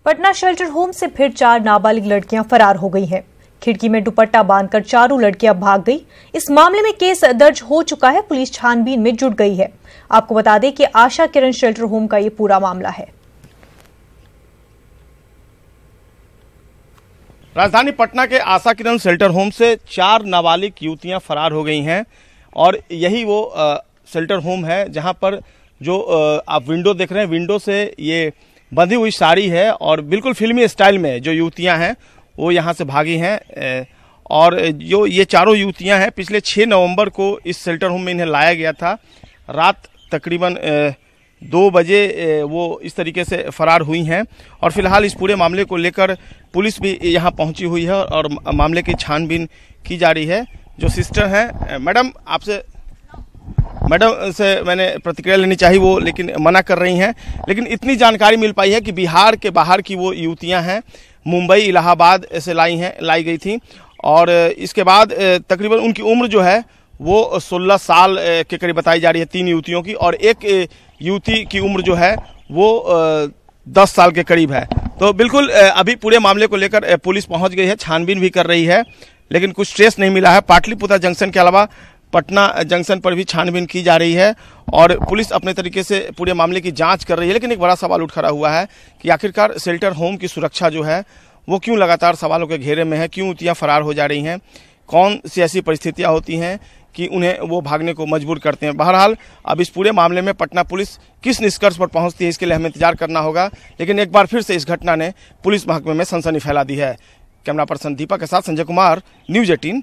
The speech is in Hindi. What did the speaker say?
पटना शेल्टर होम से फिर 4 नाबालिग लड़कियां फरार हो गई हैं। खिड़की में दुपट्टा बांधकर चारों लड़कियां भाग गई। इस मामले में केस दर्ज हो चुका है। पुलिस छानबीन में जुट गई है। आपको बता दें कि आशा किरण शेल्टर होम का ये पूरा मामला है। राजधानी पटना के आशा किरण शेल्टर होम से 4 नाबालिग युवतियां फरार हो गई हैं और यही वो शेल्टर होम है जहां पर जो आप विंडो देख रहे हैं, विंडो से ये बंधी हुई साड़ी है और बिल्कुल फिल्मी स्टाइल में जो युवतियां हैं वो यहां से भागी हैं। और जो ये चारों युवतियां हैं पिछले 6 नवंबर को इस शेल्टर होम में इन्हें लाया गया था। रात तकरीबन 2 बजे वो इस तरीके से फरार हुई हैं और फिलहाल इस पूरे मामले को लेकर पुलिस भी यहाँ पहुंची हुई है और मामले की छानबीन की जा रही है। जो सिस्टर हैं, मैडम से मैंने प्रतिक्रिया लेनी चाहिए, वो लेकिन मना कर रही हैं। लेकिन इतनी जानकारी मिल पाई है कि बिहार के बाहर की वो युवतियां हैं, मुंबई इलाहाबाद से लाई गई थी और इसके बाद तकरीबन उनकी उम्र जो है वो 16 साल के करीब बताई जा रही है 3 युवतियों की, और एक युवती की उम्र जो है वो 10 साल के करीब है। तो बिल्कुल अभी पूरे मामले को लेकर पुलिस पहुंच गई है, छानबीन भी कर रही है, लेकिन कुछ ट्रेस नहीं मिला है। पाटलिपुत्र जंक्शन के अलावा पटना जंक्शन पर भी छानबीन की जा रही है और पुलिस अपने तरीके से पूरे मामले की जांच कर रही है। लेकिन एक बड़ा सवाल उठ खड़ा हुआ है कि आखिरकार शेल्टर होम की सुरक्षा जो है वो क्यों लगातार सवालों के घेरे में है, क्यों युवतियां फरार हो जा रही हैं, कौन सी ऐसी परिस्थितियां होती हैं कि उन्हें वो भागने को मजबूर करते हैं। बहरहाल अब इस पूरे मामले में पटना पुलिस किस निष्कर्ष पर पहुंचती है इसके लिए हमें इंतजार करना होगा। लेकिन एक बार फिर से इस घटना ने पुलिस महकमे में सनसनी फैला दी है। कैमरा पर्सन दीपक के साथ संजय कुमार, न्यूज़ 18